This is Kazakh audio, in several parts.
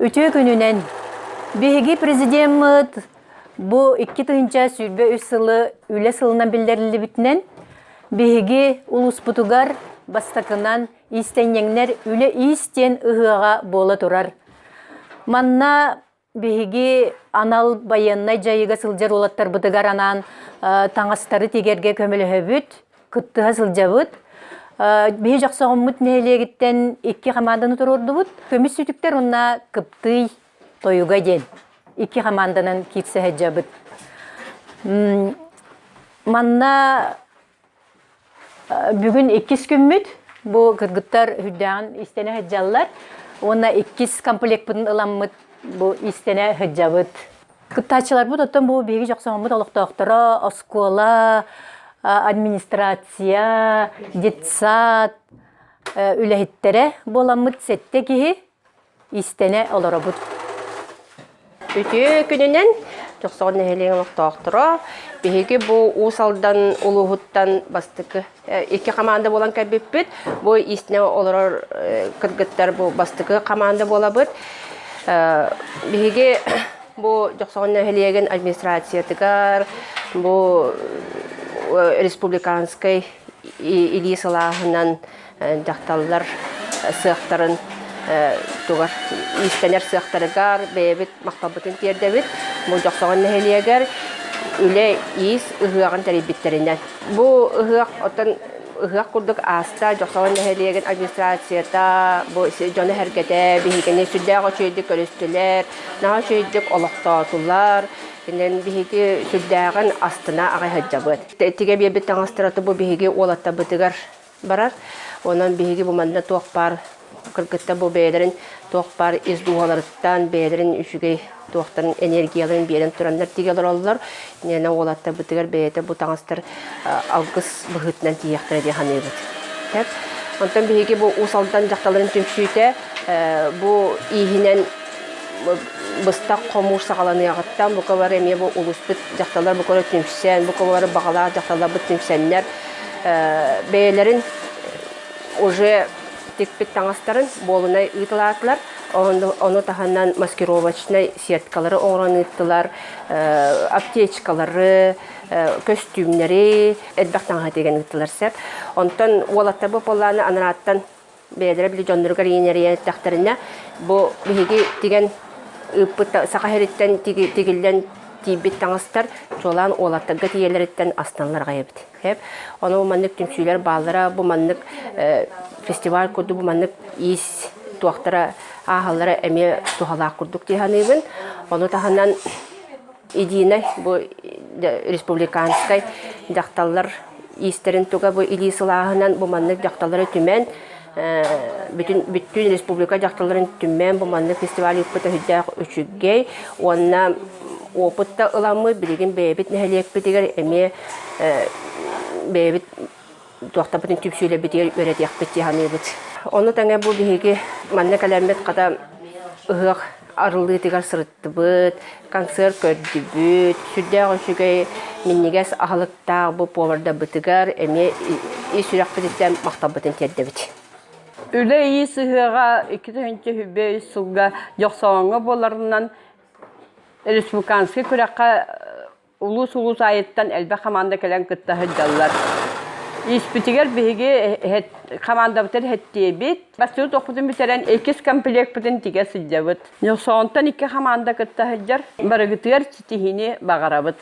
Ütü gününen bihi prezident bu iki tığınca sürbe üsılı üle sılınan bildirildi bitinen bihi ulus putugar bastakından istenyenler üle isten ıhığa bola turar. Manna bihi anal bayanna jayıga sıljar olattar bıtıgar anan taңастары тегерге көмілі хөбіт, күттіға сылжабыт. Бейі жақсы ғыммыт нәйлегіттен екі қаманданы тұрорды бұд. Көміс сүтіктер онна күптый тойуға ден. Екі қаманданын кетсі әджабыт. Манна бүгін 2 күмміт. Бұл кыргыттар хүддаған істене әджалар. Онна 2 комплект бұдын ыламмыт. Бұл істене әджабыт. Кыттачылар бұд, оттан бұл бейгі жақсы ғыммыт олықтақтыра, оскола, администрация, детсад, үләхеттері боламыд сетте кейі істене олара бұд. Үті күнінен жоқсағын нәхелеген олықтақтыра, бейгі бұл ұсалдан, ұлығыттан бастықы. 2 команда болан кәбеппет, бұл істене оларар кыргыттар бұл бастықы команда бола бұд. Бейгі бұл жоқсағын нәхелеген администрациятығар, бұл республиканской или салахынан жақталылар сыақтарын тугар истенер сыақтарыгар бәйбіт мақтабытын тердебіт бұл жоқсаған нәхелиягар үлі ис ұғыған тәребіттерінен. Бұл ұғық күрдік аста жоқсаған нәхелияган администрацията бұл жоны әргеті бейгені сүрдәға шөйдік өрістілер, наға шөйдік олықтатулар, Кенен биһиги сүрдәгән астына агай хаҗабыт. Тиге бебет таңастыраты бу биһиги олатта бытыгар барар. Онан биһиги бу манда тоқпар кыргытта бу бәйләрен тоқпар издугалардан бәйләрен үшүгей тоқтан энергияларын берен тураннар тигелер аллар. Нена олатта бытыгар бәйте бу таңастыр алгыс быгытнан тияктыр ди ханыбыт. Тәп. Онтан биһиги бу усалдан жакталарын төмшүйтә бу иһинен Быстақ қомур сағаланы ағыттан, бұл көбір әме бұл ұлыспыт жақталар бұл көрі түмсен, бұл көбір бағалар жақталар бұл түмсенлер. Бәйлерін уже текпет таңастарын болынай ұйтылатылар. Оны тағаннан маскировочный сеткалары оңыран ұйттылар, аптечкалары, көстюмнері, әдбақтанға деген ұйттылар сәп. Онтан олатта бұл боланы аныраттан бәйлері білі жондырғар енері еттақтарына бұл бігі деген сақахереттен тегілден тейбет таңыстар жолан олаттығы тиелереттен астанларға ебіт. Оны бұманлық түмсүйлер балыра, бұманлық фестиваль көрді, бұманлық ес туақтара ағалары әме туғалақ көрдік дейханы ебін. Оны тағаннан единай бұл республиканскай жақталар естерін туға бұл илисылағынан бұманлық жақталары түмен bütün республика жақталарын түммен бұманны фестиваль үппіті хүддәқ үшіггей, онына опытта ұламы білеген бәйбіт нәхелек бітігер әме бәйбіт туақта бұтын түпсүйлі бітігер өретек бітігені бұд. Оны тәңе бұл бігеге манны кәләмет қада ұғық арылы тігер сұрытты бұд, концерт көрді бұд, сүрдәқ үшігей меннегес ағылықтағы бұл поварда бітігер әме ес-үрек бітіктен мақтап бұтын терді бұд. Үле iyi sıhığa 2 hübbe sılga yoxsağına bolarından Respublikanski kürekka ulus ayettan elbe kamanda kelen kıtta hıcallar. İspitiger bihigi kamanda biter hettiye bit. Basıyoruz okudun biteren 2 komplekt biten tige sıcabıt. Yoxsağıntan 2 kamanda kıtta hıccar. Barıgıtır çitihini bağarabıt.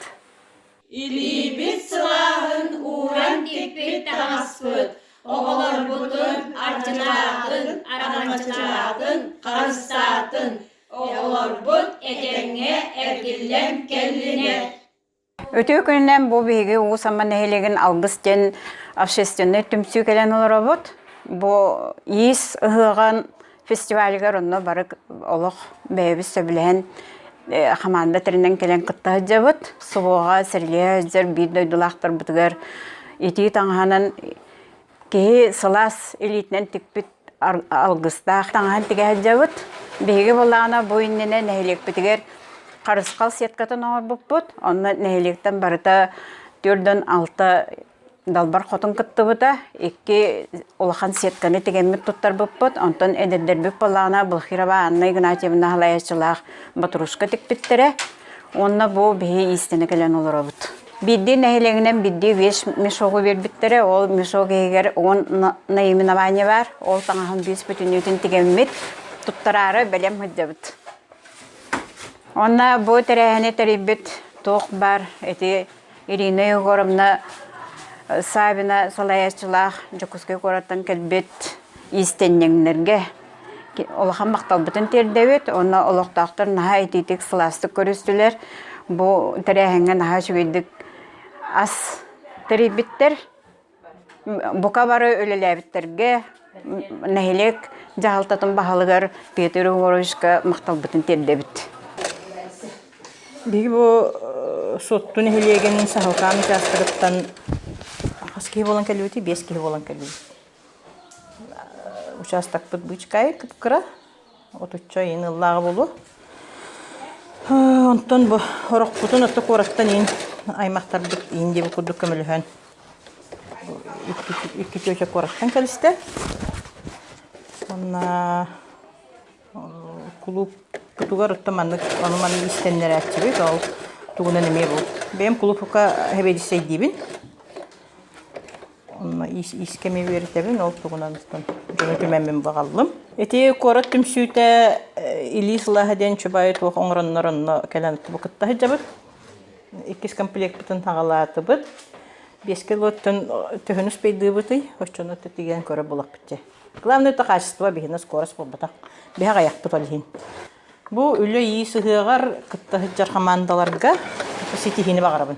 İli bit sılahın uğran tekbet tağaspıt. Oğlar butun, arçınağın, arancınağın, karıstatın. Oğlar but, ekenge, ergillem, kelline. Öte gününden bu bigi uğusamma nehilegen algısken общественный tümsü gelen olara bud. Bu iyis ıhıgan festivalgar onu barık oluq beybi söbülen hamanda terinden gelen kıtta hıcca bud. Subuğa, sirliye hıccar, bir doydulaqtar budugar. İti tağanan Kehi sılas elitnen tikpit algıstaq tağan tige hıcabıt. Begi bolağına boyunene nehilik bitiger qarısqal setkatan oğur buput. Onna nehilikten barıta 4-6 далбар хотун кыттыбыта, икки улахан сетканы тегеммит туттар быппыт, онтон эдердер бүп балана Былхирова Анна Игнатьевна халаячылах батрушка тикпиттере, онна бу бихи истене келен олоробут. Бидди нәһилегенен бидди веш мешогу бербиттере, ол мешогегер он наименование бар, ол таңахан бис бүтүнүтүн тегеммит туттарары белем хыджабыт. Онна бу терехене терибит тоқ бар, эти Ирина Егоровна Сабина салаячылах жокускай кораттан келбет истеннеңнерге олахан макталбытын тердебет, онна олоқтақтар наха этитик сластык көрүстүлер. Бу терехенге наха чүгейдик ас терибиттер, бука бары өлелебиттерге нәһилек жахалтатын бахалыгар Петр Егоровичка макталбытын тердебит. Биги бу соттун хилеген сахалкан участогыттан хаски болан келбити, 5 ки болан келбити. Участок бит бычкай кыпкыра, отучча ыныллагы болу. Онтон бу орокпутун отто кораттан ин аймактар бит инде бу курдук көмөлөһөн. Икки чөчө кораттан келисте. Онна клуб Кутугар оттаманнык, оны маны истеннер әтчебек, ал тугунан эме бул. Бем клубка хебедисей дибин. Онна искеме беретебин, ол тугунан жөнө төмөнмөн багаллым. Эти корот түмсүтэ Илисылаһаден чубайт ок оңроннорунно келен букытта хыжабыт. 2 комплект бутун тагалаатыбыт. 5 килоттон төһөнүс пейдыбыты, ошчоно тетиген көрө булак битте. Главное это качество бигина скорость болбата. Бега аяк буталин. Бу үлө ийсыгыгар кытта хыжар командаларга ситихини багарабын.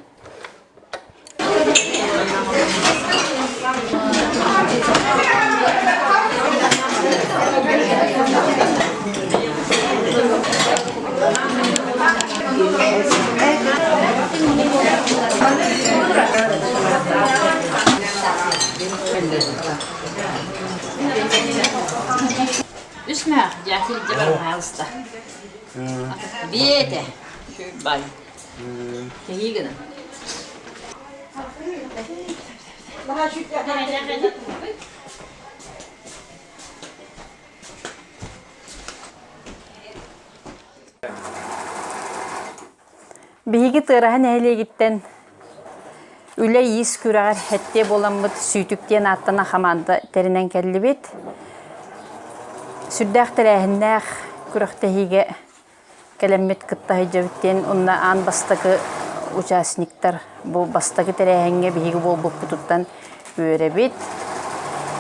Üsme, jahil jabar halsta. Biete. Bal. Tehigana. Биһиги тыраһын әйлегиттен үле ис күрәгәр хәтте боламбыт сүйтүктен аттана хаманда теринен келлибит. Сүрдәк тәрәһеннәх күрәхтәһиге кәләммет кыттаһы җәбиттен онна ан бастагы участниктар бу бастагы тәрәһенгә биһиге болбуп туттан өрәбит.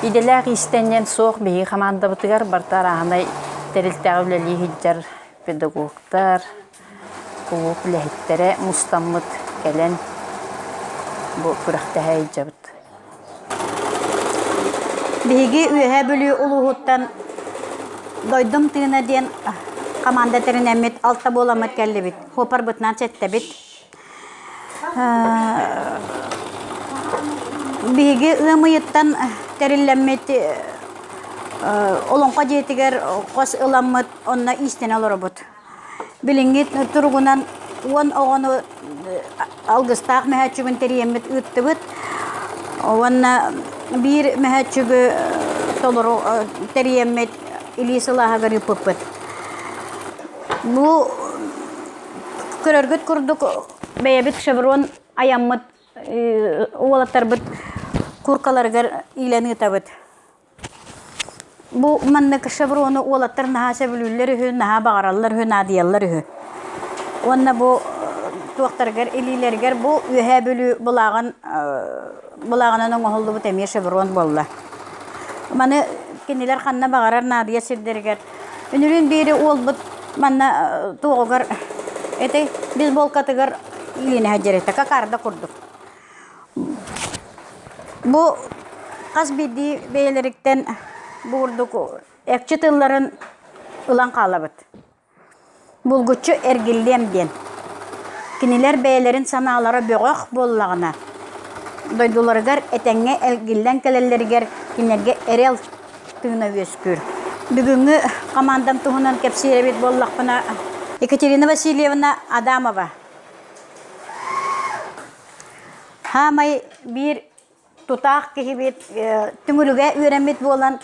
Иделәк истәннән соқ биһиге хаманда бутыгар бартарахнай терилтәгүле лиһиҗәр педагогтар клуб ләһиттере мустаммыт кәлән бу күрәхтәһи җәбит. Биһиги үһә бүлү улуһуттан дойдум тыына ден команда теринемит алта боламыт келлибит. Хопар бытнан четтебит. Биһиги ымыйыттан териллеммит олонқа жетигер қос ыламмыт онна истен алырбыт. Билингит тургунан он оғону алгыстақ мәһәчүгін териеммит ыттыбыт. Онна бир мәһәчүгү толору териеммит Илисылаһагар юппыт. Бу көрөргөт курдук бәйәбит шеврон аяммыт уолаттарбыт куркаларгар илени табыт. Бу маннык шеврону уолаттар наһа себүлүлләр үһү, наһа багараллар үһү, надияллар үһү. Онна бу туактаргар илилергер бу үһә бүлү булаганын оңолду бу темир шеврон болла. Маны кинилер ханна багарар надия сирдергер. Үнүрүн бири олбут манна туогар эте биз болкатыгар илине хаҗерете какарда курдук. Бу каз биди бейлериктен бурдук экчи тылларын ылан калабыт. Булгучу эргиллем ден. Кинилер бейлерин санаалары бөгөк боллагына. Дойдуларгар этеңге элгиллен келеллергер кинерге эрел тыына өскүр. Бүгүнгү командам туһунан кепсиребит боллакпына Екатерина Васильевна Адамова. Хамай бир tutaq kihibit tümülüge ürenmit bolan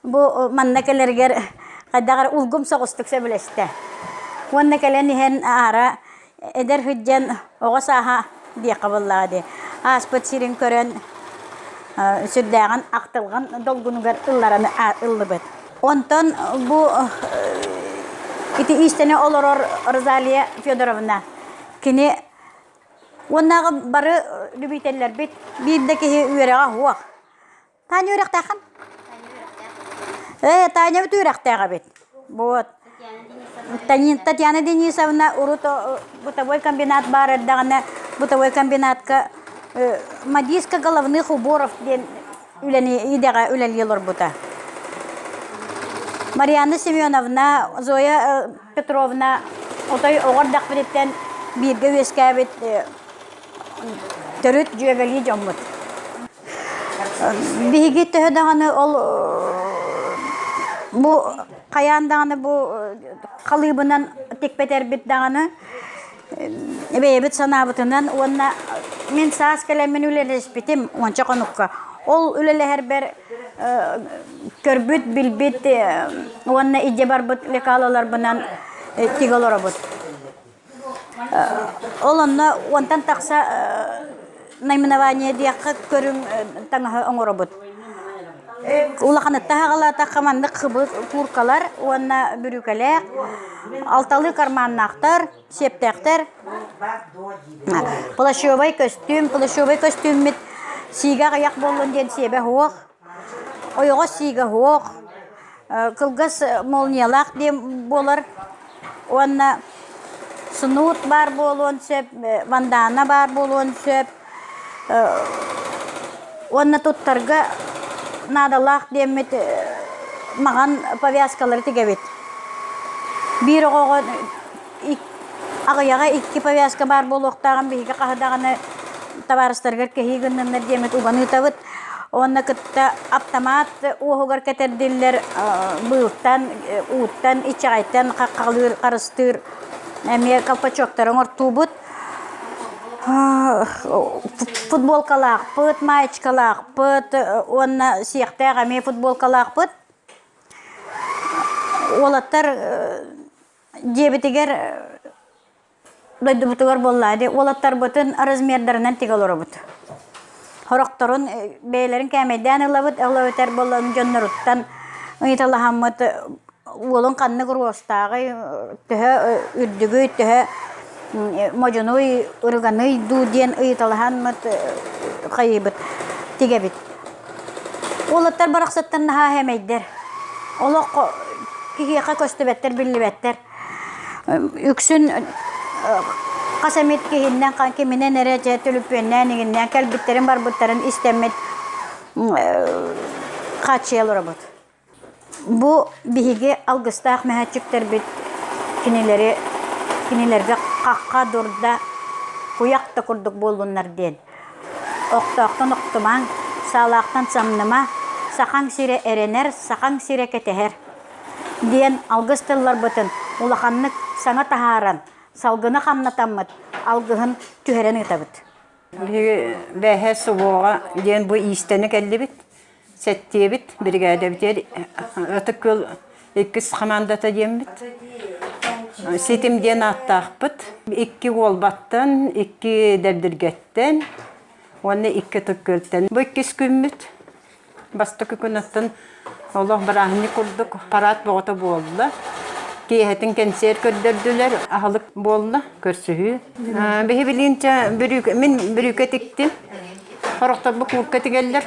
bu mannakelerger kadagar ulgum soğustuk sebeleste. Wanna kelen hen ara eder hüccen oğa saha diye kaballadı. Aspet sirin kören süddağın aqtılgan dolgunugar ıllarını ıllıbet. Ondan bu iti istene oloror Rozaliya Fyodorovna kini onnağı barı lübiteller bit birdeki üyreğe huak. Tanya üyreğ tağın? Tanya bit üyreğ tağı bit. Bu Tatyana Denisovna urut бытовой комбинат бар дагана бытовой комбинатка Мадийска головных уборов ден үлени идега үлелилер бута. Марьяна Семеновна, Зоя Петровна отой огордак биттен бирге вескабит төрөт жөгөли жоммут. Бигит даганы ол bu kayandağını bu kalıbından tekbeter bit dağını beyebit sanabıtından ona min sağız kalemin üleleş bitim onca konukka ol ülele her ber körbüt bilbit ona iyice barbut lekalalar bundan tigalara but olonna ondan taksa naymınavaniye diye körün tanığı onora but Улаханы тағала тақаманды қыбы куркалар, онна бүрікалек, алталы карманнақтар, септектер, плащевой костюм мет сига қаяқ болын ден себе хуақ, ойға сига хуақ, кылгас молниялақ дем болар, онна сынут бар болуын сөп, вандана бар болуын сөп, онна туттарға надалах демет маған повязкалар тигебит. Bir oğun ağıyağa iki повязка бар болуқтағын бейге қағыдағыны табарыстарғар кехи гыннанар демет уғаны табыт. Онна кытта автомат оғығар кәтерділер бұлттан, уыттан, ичағайттан қаққалыр, қарыстыр, әме калпачоқтарын орту бұд. Футболкалақ пыт, маечкалақ пыт, онна сияқтағы ме футболкалақ пыт. Олаттар дебетігер дойды бұтығар болады. Олаттар бұтын размердарынан тегелері бұт. Хорақтарын бейлерін кәмейден ұлы бұт, ұлы өтер болын жоннар ұттан ұйталаған бұт. Олың қанны құрғыстағы түхі үрдігі түхі Мажаной урганой дуден ыйталхан мат кайбыт тигебит. Олаттар бараксаттан наха хемейдер. Олоқ кихиқа көстөбеттер биллибеттер. Үксүн касамет кихиннен канки менен эреже төлүпөннен игиннен келбиттерин барбыттарын истемет качыялар бут. Бу биһиге алгыстаак мәһәчүктер бит кинилерге қаққа дұрда құяқты күрдік болуынар ден. Оқтақтан оқтымаң, салақтан самныма, сақаң сире әренер, сақаң сире кетехер. Ден алғыстылар бұтын, улақанны саңа тахаран, салғыны қамнатаммыд, алғығын түхерен ұтабыд. Бәхе суғуға ден бұ истені кәлі біт, сәтте біт, біргәді бітер, өтік көл еккіз қамандата ден біт. Сетимден аттақпыт, 2 олбаттан, 2 дәбдіргеттен, оны 2 түккөлттен. Бұл 2 күмміт, бастықы күнаттан Олық бірағыны күрдік, парат бұғыты болды. Кейхетін кәнсер көрдірділер, ағылық болды, көрсігі. Бәхе білінчі, мен бүріке тіктім, құрықтар бұл күркі тігелдер,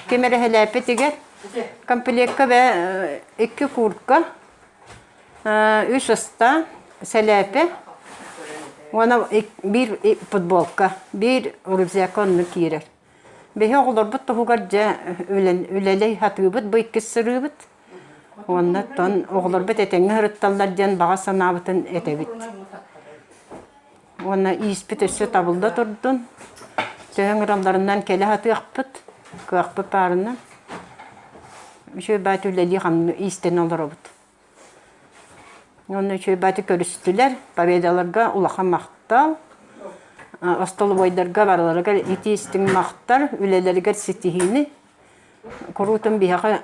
кемері хәләпі тігер, комплектқа бә 2 күркі, 3 ұста, сәләпі, ona bir futbolka, bir rüzgâr onu kiyerek. Behe oğullar bu tohugarca üleley hatıbıt, bu ikisi sırıbıt. Ona ton oğullar bit eteni hırıttallar can bağa sanabıtın etebit. Ona ispit üstü tabılda turdun. Tühün ırallarından kele hatı akpıt, kıakpıt parından. Şöyle bat üleley hamlı isten olur obut. Onu şöyle batı körüstüler, pabedalarga ulağa maqtal. остолбойдарга бараларга итистин мактар үлелерге ситихини корутун бияга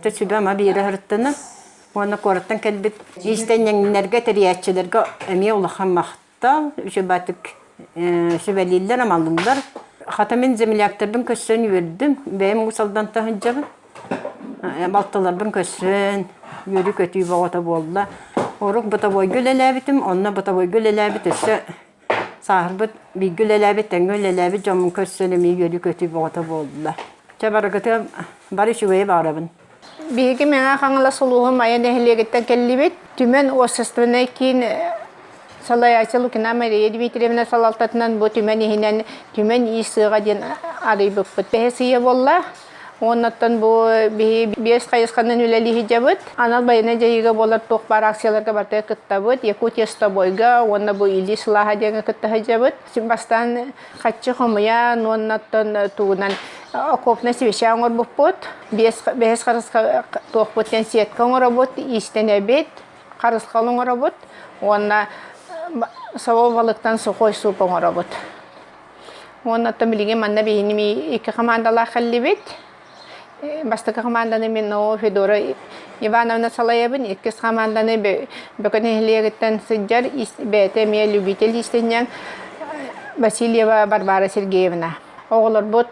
төчүбама бира хырттана Оны кораттан келбит истеннерге териячилерге эми улахан мактал үчөбатык шебелиллер амалдылар. Хатамин земляктердин көссөн үйөрдүм. Бэм усалдан тахынжабы. Балталардан көссөн үйөрү көтүй багата болла. Орук бутабой гөлеләбитим, онна бутабой гөлеләбит өссө сахырбыт би гөлеләбит, гөлеләбит жомун көссөн эми үйөрү көтүй багата болла. Чабарагыта бары шүвей барабын. Биһиги меңа хаңла сулуһу майя нехлегеттен келлибит. Түмен осыстыны кин салаячылы кина Мария Дмитриевна салалтатынан бу түмен ихинен түмен исыга ден арыйбыт. Бехсия болла. Оннаттан бу бес кайысканын үлели хижабыт. Анал байына жайыга болар ток бар акцияларга барта кыттабыт. Якутия стобойга, онна бу или сылаха деген кытта хижабыт. Симбастан каччы хомуя, оннаттан туунан окопна свеща оңор буппут. Бес карыска токпуттен сетка оңор бут, истенебит, карыска оңор бут. Онна саво балыктан сухой суп оңор бут. Оннаттан билиге манна бейними iki командалар халлибит. Бастыка команданы мен Федора Ивановна Салаевын, иккис команданы бөкөн эхлегеттен сыджар бәте мен любитель истенен Васильева Барбара Сергеевна. Оғылар бұд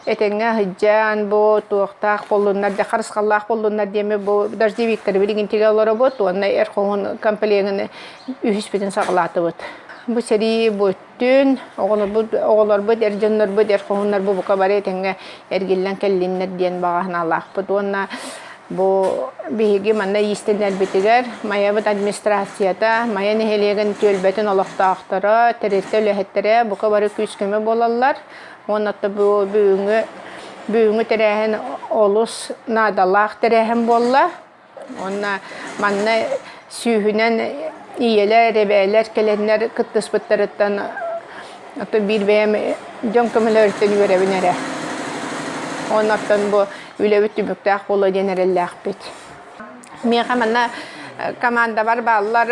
әтеңе хыджан, бұд туақтақ болунар, да қарысқаллақ болунар деме бұд дождевиктер білген теге олары бұд, онна әрқоғын комплегіні үйіспетін сағылаты бұд. Бұл сәрі бұттын, оғылар бұд, әржонлар бұд, әрқоғынлар бұд бұқа бар әтеңе әргеллен кәлінлер ден бағағын алақ бұд. Онна бұл бейге манна естен әлбетігер, мая бұд администрацията, мая нехелеген төлбетін олықтақтары, тәретті өләхеттері бұқа бары күскіме болалар. Оннатта бүйіңі тәрәхін олыс надалақ тәрәхін болла. Онна манна сүйінен иелер, ребәлер, кәленлер кыттыс бұттарыттан бір бәйім жон көмілі өрттен үйеребін әрі. Оннаттан бұл үләбіт түміктәқ болы денерелләқ бет. Меға манна команда бар балылар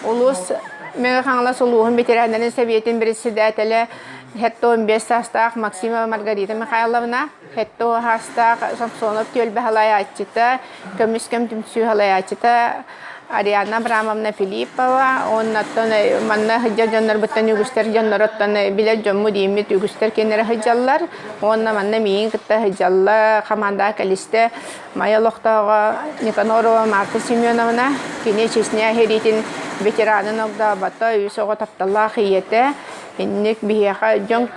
олыс меға қаңла сұлуғын бетерәндерін Советин бірісі дәтілі Хетто 15 хастақ Максима Маргарита Михайловна, хетто хастақ Самсонов Тюльбе Халаячита, Көміскем Түмсю Халаячита, Ариана Абрамовна Филиппова, оннаттан манна хыджа жоннар бұттан үгістер жоннороттан билет жомму деймет үгістер кенері хыджалар, онна манна мейін кітті хыджалла команда кәлісті Майя Лоқтауға Никанорова Марта Семеновна, кене чесіне херитін ветеранын оғда бата үйсоға тапталла қиеті, Инник бияха жон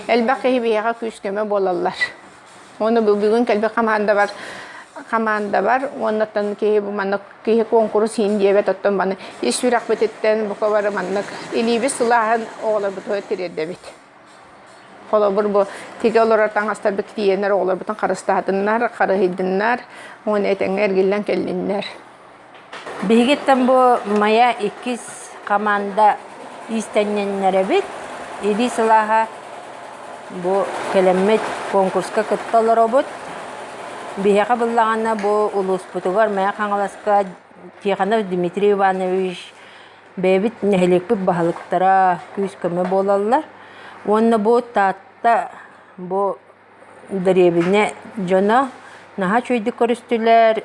элбақи бияха күскеме болалар. Оны бүгін кәлбе команда бар. Оннаттан кеһи бу манна кеһи конкурс индиебе тоттон баны. Ишвирак бететтен бука бар манна илибис сылахан оғлар бутуа тирердебит. Кола бу тиге олар таңастар бектиенер оғлар бутан карыстаатыннар, карыһиддиннар, оны этеңер гиллен келлиннер. Бигеттен бу мая 2 команда истенненнәре бит, иди сылаха бу келеммет конкурска кытталар обут. Бияқа бұллағана бу улус путугар мая қаңаласка Тиханов Дмитрий Иванович бәбит нәхелекпіп бағалықтара күз көмі болалар. Онна бу татта бу дәребіне жона наға чөйді көрістілер,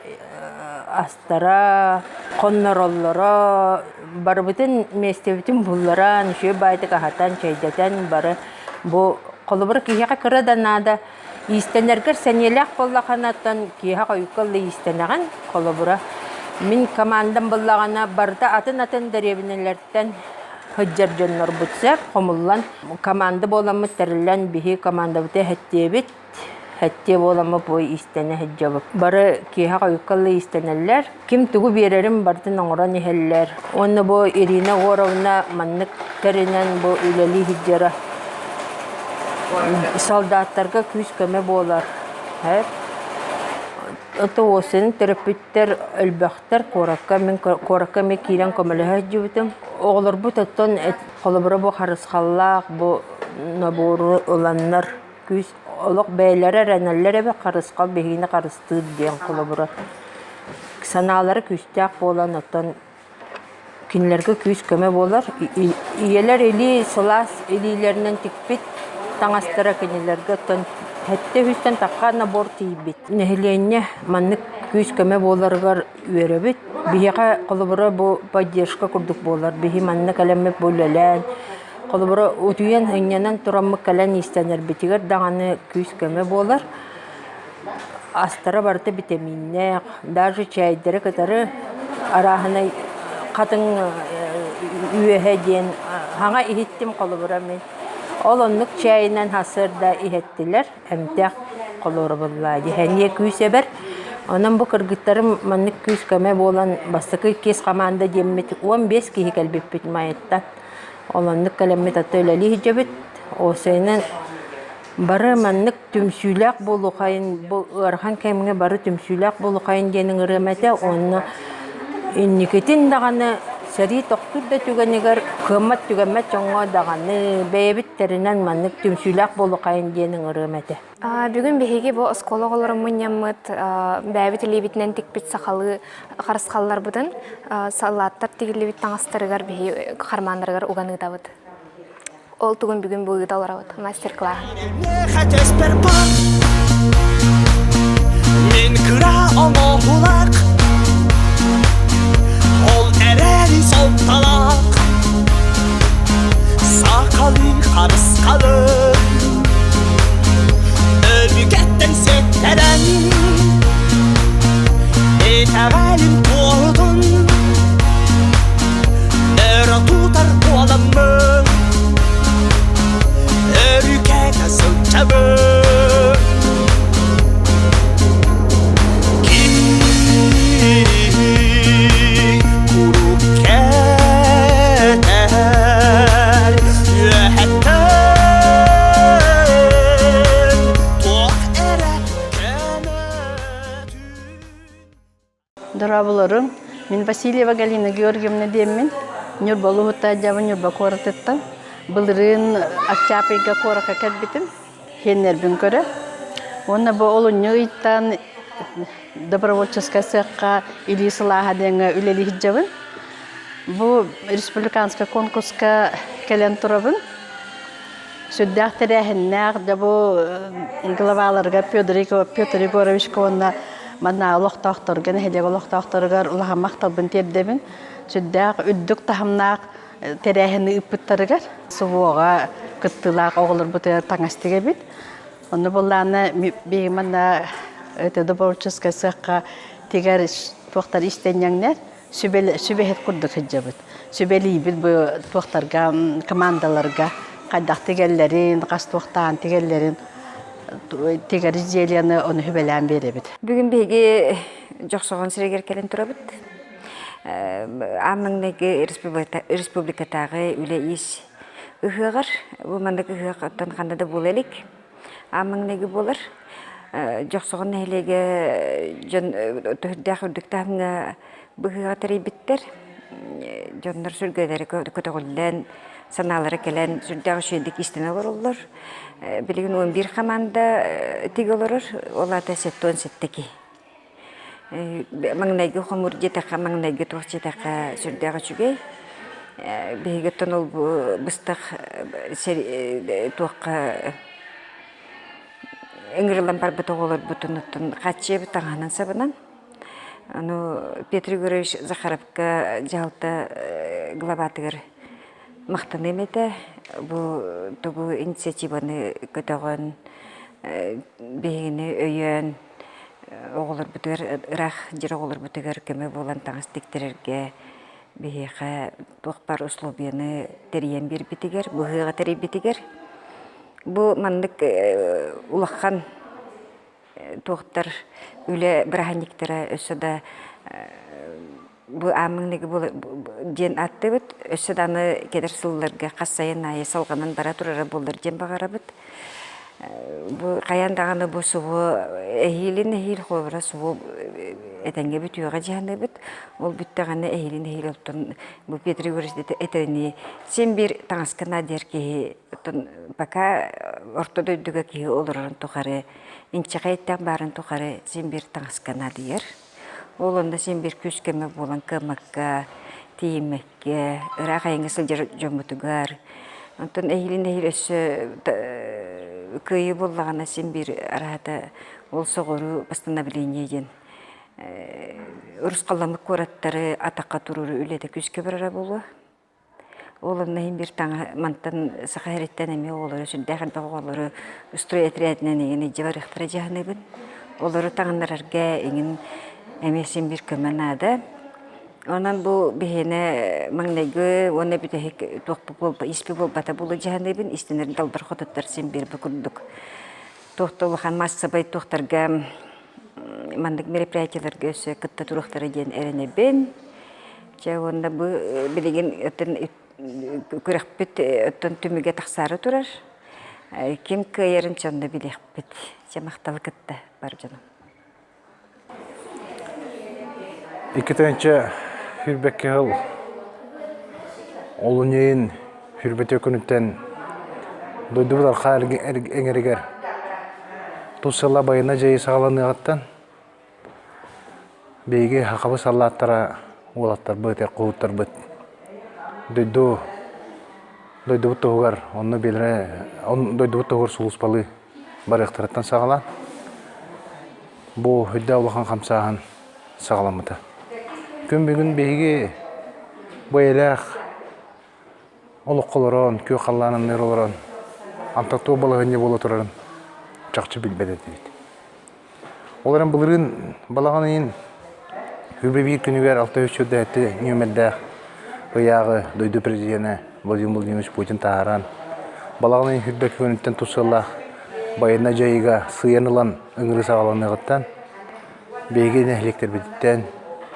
астара, коннороллара, барбытын местебитин буллара, нüşe байты кахатан чайдатан бары бу колубур киһака кыраданада истенергер сенелек боллаханаттан киһака юкаллы истенаган колубура мин командам боллагана барда атын деребинелерден хыджар жоннор бутса комуллан команда боламы терилен бихи команда бите хеттебит Хәтте боламы бой истене хәҗҗәб. Бары киһа юкаллы истенелләр. Ким тугу берерим бардын оңран иһелләр. Онны бу Ирина Горовна маннык теренен бу үлели хиҗҗәра. Солдаттарга күз көмө болар. Һәр отосын терапевттер әлбәхтер коракка мен кирен көмөлө хәҗҗүтем. Оглар бу таттан колобра бу харысхаллак бу набору оланнар күз Олық бәйлері рәнәлері бі қарысқа бейгені қарысты дейін қолы бұра. Саналары күстәк болан оттан кинилерге күз көмө болар. Иелер или сылас илилеринен тикпит таңастыра кинилерге тон хетте хүстен такка набор тийбит. Нехиленне маннык күз көмө боларгар үйрөбүт. Бияка колубура бу поддержка курдук болар. Бихи маннык алемме болелен. Колубура утуян хыннанан тураммык калан истенер битигер даганы күз көмө болар. Астара барты витаминне, даже чайдары кытары араханай катын үйөһө ден хаңа ихиттим колубура мен. Олоннук чайынан хасырда ихеттилер, эмтек колубура булла. Дихәне күсебер. Онан бу кыргыттарым маннык күз көмө болан бастыкы кес команда деммет 15 кихи келбеппит майытта. Олоннук калеммет атөлели хижебит. Осайнан бары маннык түмсүләк болу кайын, бу ырхан кемге бары түмсүләк болу кайын денин ырымете, онны инникетин даганы сәри тоқтур да түгенегер көммат түгенмет жоңго даганы бейбиттеринен маннык түмсүләк болу кайын денин ырымете. Бүгін беге бу оскологолорун муньяммыт бәбит лебитнен тикпит сахалы карыскаллар будын салаттар тигилибит таңастырыгар беге карманырыгар уганыдабыт. Ол тугун бүгүн буйда оларабыт мастер-класс. Мен кыра оңолулак Ол әрәли солталак Сақалы қарысқалы Өлгеттен сеттерен Этәғәлім туғыдын Әрі тұтар боламы Örükete sılçabı Ki kuruk keter Yühetten Tuğ ere kenetü Дорабыларым, мен Васильева Галина Георгиевна деммен, Нюрбалу Хутаджава Нюрбакоратеттан. Былырын Акчапайга корака кәлбитим, хеннербін көрі. Оны бұл олуnyuйттан добровольческая сыққа или сылаға деңі үлелі хиджабын. Бұл республиканска конкурска кәлен тұрабын. Сүддәқ тәрәхіннәқ, бұл главаларға Петр Егорович қонына мана олықтақтырған, хелек олықтақтырғар ұлаға мақталбын тердебін. Сүддәқ үддік тахымнақ терәһені үппіттарығар. Суғуға күттілақ оғылыр бұты таңастыға бит. Оны бұлланы бейманна добровольческая сыққа тегер туақтар істенеңнер сүбәхет күрдік хиджабыт. Сүбәлі бит бұл туақтарға, командаларға қайдақ тегерлерін, қас туақтан тегерлерін тегер изделияны оны хүбәлән беребіт. Бүгін беге жоқсоған сірегер келен тұрабыт. Аммаңдегі республикатағы үлі ес ұғығыр. Бұл маңдық ұғық оттан қандады бол әлік. Аммаңдегі болыр. Жоқсоған әлегі түхіддәқ үрдіктағыңа бұғыға тәрейбіттер. Жондар сүргелері көтіғілден, саналары келен сүрдәғы шүйендік істіне олар. Білігін 11 қаманда тек олар, олады сәтті 17-кі. Маңнайғы қомыр жетаққа, маңнайғы тоқ жетаққа сүрдәғы жүгей. Бейгеттен ол бұстық тоққа өңірілен бар бұты олар бұтыныттың қатшы бұтаңанын сабынан. Петр Егорович Захаровка жалты главатығыр мақтан еметі. Бұл инициативаны көтіғын бейгіні өйен оғылыр бұтығыр, ұрақ жер оғылыр бұтығыр көмі болан таңыз тектерерге бейіға тоқпар ұслубияны тәрейен бір бітігер, бұғыға тәрей бітігер. Бұл маңдық ұлаққан тоқтар үлі біраханиктері өсіда бұл амыңнығы ден атты бұд, өсіданы кедір сылыларға қассайын айы салғанын бара тұрары болдыр ден бағара бұд. Бұл қаяндағаны бұл суы әйелін әйел қойбыра суы әтәнге бүт үйға жағаны бұд. Ол бүттіғаны әйелін әйел олттың бұл Петр Егорович әтәне сен бір таңасқана дер кейі бака ортода өйдігі кейі олырын тұқары, инчі қайттан барын тұқары сен бір таңасқана дейер. Ол онда сен бір көскеме болан көмаққа тиемекке, ырақ айыңы сылжыр жомутугар. Онтон эйилин эйил өссө кыйы боллагана сен бир арата ол соғыру постановлениеден урускалламык кораттары атаққа туруру үледе күске барара болу. Оларна бир таңа мантан сахареттен эме олары сүрдәген бағалары үстрой отрядынан егені жабарықтыра жағыныбын. Олары таңынларарга еңін әмесен бир көманада. Онан бұл бейіне маңнайгы, оны бүтәхек тоқпы болба, испі болбата болу жағыныбын, истенерін далдар қотыттар сен бер бүкірдік. Тоқтылыған массабай тоқтарға мандық мероприятияларға өсі кытта тұрықтары ден әрінебен. Онда бұл білеген көрек біт өттен түміге тақсары тұрар. Кем көйерін чонда білек біт. Жамақталы кытта бар жаным. Икетенче хүрбекке ғыл олын ең хүрбет өкініктен дойды бұлар қайыр әңерігер. Тұсыла байына жайы сағаланы ғаттан бейге хақабы саллаттара олаттар бұт, әрқуыттар бұт. Дойды бұт тұғығар, оны белірі, дойды бұт тұғығар сұлыспалы бар еқтіраттан сағалан. Бұл хүдді аулақан қамсаған сағаламыды. Күн бүгін бейге бұйеләқ олық қолырын, көй қалланын нер олырын, антақтуы балығын не болы тұрарын жақшы білбеді дейді. Оларын бұлырын балағаны ең Хүрбе бір күнігер 6-3 өтті әтті нөмірді ұяғы дойды президенті Владимир Владимирович Путин тағаран. Балағының хүрбе күніттен тұсылақ байына жайыға сыйынылан үңірі сағаланы ғыттан, бейге нәхіліктер бедіттен,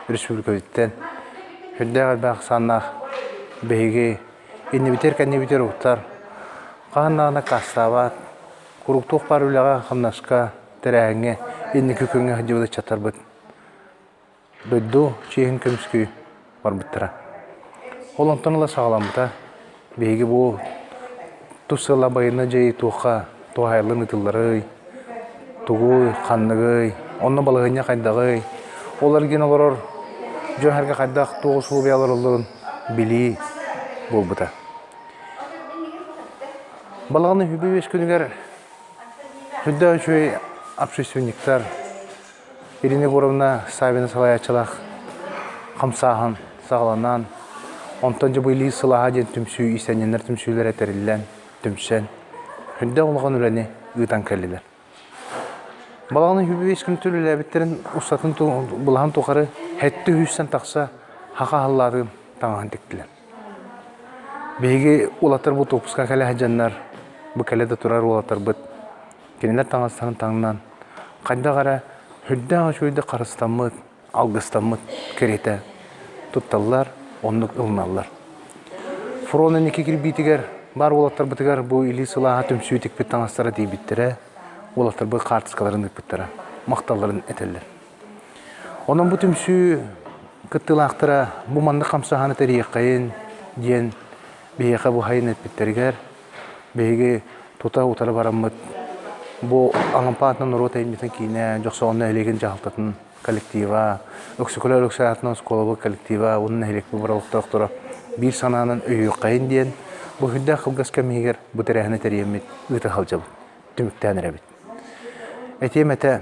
республика бедіттен, хүрді ғалбақ саннақ бейге енне бітер кәнне бітер ұқтар, қағаннағына қастабат, құруқтуқ бар үліға қамнашқа, тәрәңе, енне күкіңе ғадевді чатар бұд. Дойду чейін көміскүй бар бұттыра. Ол онтаныла сағаламыда бейге бұл тұсыла байына жайы туға туғайлы нытылары, туғуй, қаннығый, онны балығыне қайдағый. Олар ген олар жөн әрге қайдақ туғы сұлы беялар оларын білі бол бұта. Балығыны хүбі 5 күнігер хүдді өшөй общественниктар Ирина Горовна Савина Салаячылақ қамсағын сағаланан, онтан жа бұйлы сылаға ден түмсүй, исәненер түмсүйлер әтәрілілен, түмсен. Хүнді олған үләне ұйтан кәлілер. Балағының хүбі 5 күн түрлі ләбеттерін ұстатын бұлаған тоқары әтті хүстен тақса хақа халларын таңаған тектілер. Бейге олатар бұл тоқпысқа кәлі әжанлар, бұл кәледі тұрар олатар бұд. Кенелер таңастарын таңынан. Қайда қара Хүдді ашойды қарыстамыд, алғыстамыд кереті тұтталылар, онлық ылналар. Фронын екі кірбейтігер, бар олаттар бұтығар бұл илі сылаға түмсүйетік бет таңастары дейбіттірі, олаттар бұл қартысқаларын үкбіттірі, мақталарын әтелер. Онан бұл түмсүй күттілақтыра бұл манды қамсағаны тәрейек қайын, ден бейеқа бұл хайын әтбіттерігер, бейге тұта ұтары барамыд, Бұл аңымпатынан ұруат әйметін кейіне жоқсауынна әлеген жағалтатын коллектива, өксікілер өксәтінің сколабы коллектива, оның әлек бұл бұралықты оқтыры бір сананын өйі қайын дейін, бұл хүдді қылғас кәмейгер бұл тәрәхіні тәреймет ұйты қалжабы, түміктән әрәбет. Әтем әті,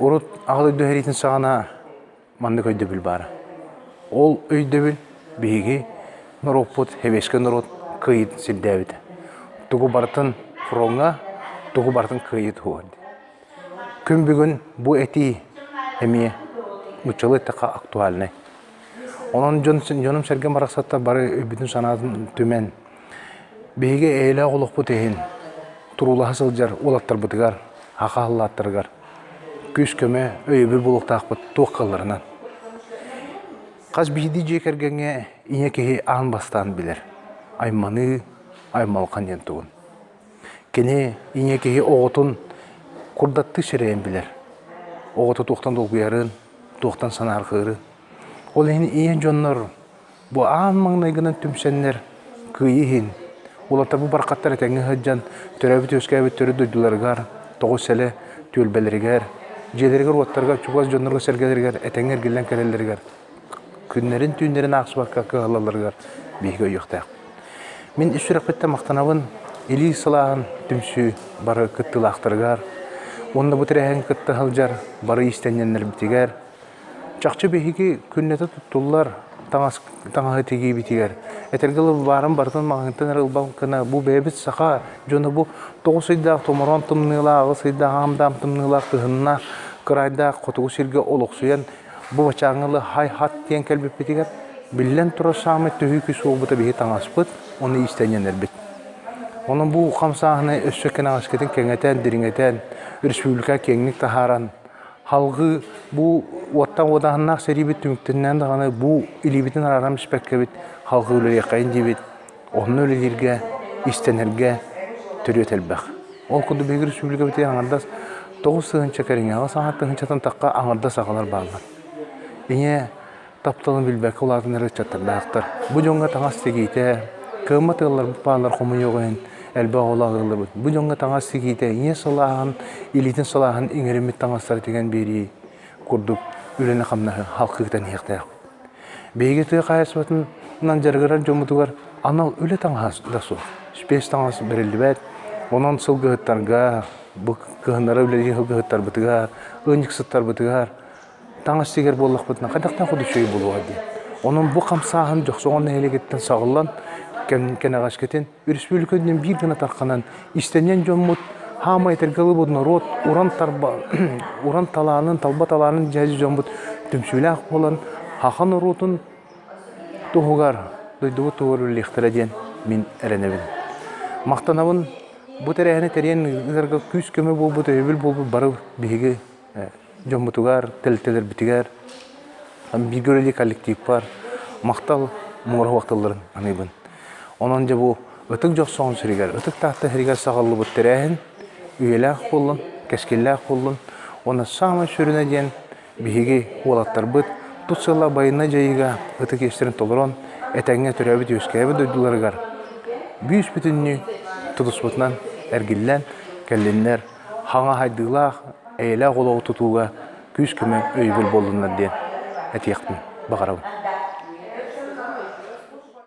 ұрыт ағыл өйді әретін сағана мандық өйді біл бары. Ол өйді біл бейге нұроппұт, хевешкі нұрот қиыт сілдәбіді. Тұғы бартын Фронға тұғы бартын күйет хуады. Күн бүгін бұл әти әмие мұчылы әттіға актуалны. Оның жоным сәрген барақсатта бары өбітін санатын төмен. Бейге әйлі қолық бұт ехін, тұрулы хасылжар олаттар бұтығар, хақа халаттырғар. Күш көме өйбір болуқтақ бұт тоқ қаларынан. Қаз бейді жекергенге ине кеге ағын бастан білер. Айманы, аймалқан ден тұғын. Кене инекеге оғытын құрдатты шерейін білер. Оғыты тоқтан долғыярын, тоқтан санар қыры. Ол ең ең жонлар, бұл ағын маңнайғынан түмсенлер күйейін. Олатар бұл барқаттар әтәңі ғаджан, түрәбіт өскәбіт түрі дөйділергер, тоғы сәлі төлбәлергер, желергер оттарғар, чуғаз жонларға сәргелергер, әтәңер келен кәрелергер күннерин түйнерин ақсыбаққа кығалаларғар бейгі өйіқтақ. Мен үшірақпетті мақтанабын Или сылағын түмсі бары күттілақтырғар, онда бұтырәйін күтті ғылжар бары истенненлер бітігер, чақчы бейгі күннеті тұттулар таңағы тегей бітігер. Әтергілі барын бартын мағынтын әрілбал кіна бұл бәйбіт сақа, жоны бұл тоғы сыйдақ томырон тымнылағы, сыйдақ амдам тымнылақ тұғынна, қырайдақ қотығы сірге олықсуян, бұл бачаңылы хай-хат тен кәлбіп бітігер, білен тұра самы түйі күс оғыта бейі таңаспыт, оны истенненлер біт. Оның бұл қамсағыны өссі кінағаскетін кәңетен, деріңетен, республика кеңнік тахаран, халғы бұл оттан одағыннақ сәрібет түміктіннен дағаны бұл илебетін арарам спәкке бет, халғы өлі еқайын дебет, оның өлілерге, истенерге түрі өтелбәқ. Ол күнді бейгі республика бетен аңырдас 9 сығынша кәріңеға сағаттығыншатын таққа аңырдас ағалар бағылар. Ене тапталын білбәкі олардың әрі чаттырдақтыр. Бұл жоңға таңас тегейті, кыматығылар бағалар қомы жоғын, әлбі оғылағылар бұд. Бұл жоңға таңас тегейті, ене сылағын, елейтін сылағын еңеремет таңастар деген бері күрдік үлені қамнағы халқығытан еқтайық. Бейгі тұғы қайасыбатынан жарғырар жомытығар анал үлі таңас да сол. Спес таңас бірілді бәд, онан сыл ғыттарға, бұл ғынары үлі ғыттар бұтығар, өңік сұттар бұтығар, таңас тегер болық бұтына қайдақтан құды шөй болуға дейін. Оның бұл қамсағын жоқсоған әлегеттен сағылан, кәнағаш кетін, республикадан бір ғына тарқанан, істенен жомыт, хама етергілі бұд народ, уран таланын, талба таланын жәзі жомыт, түмсүйлі ақ болан, хақан ұрутын тұғығар, дойдығы тұғыр үлектірі ден мен әрінебін. Мақтанабын, бұт әрәйіні тәрен күз көмі бол бұд, өбіл бол бұд, бары бейгі жомытығар, тәлтелер бітігер, bir göreli коллектив бар, мақтал мұңыр вақтыларын анайбын. Онан жа бұл өтік жоқ соғын сүрегер, өтік тақты херегер сағалы бұттырайын, үйеләқ болын, кәскелләқ болын, оны сағымай сүріне ден бейге олаттар бұд, тұтсыла байына жайыға өтік естерін толырын, әтәңе түрәбіт өскәйбі дөйділерігер. Бүйіс бүтінні тұтыс бұтынан әргіллән, кәлленлер, хаңа хайдылақ, әйеләқ олығы тұтуға күз көмек өйбіл болынлар ден әтияқтың бағарауын.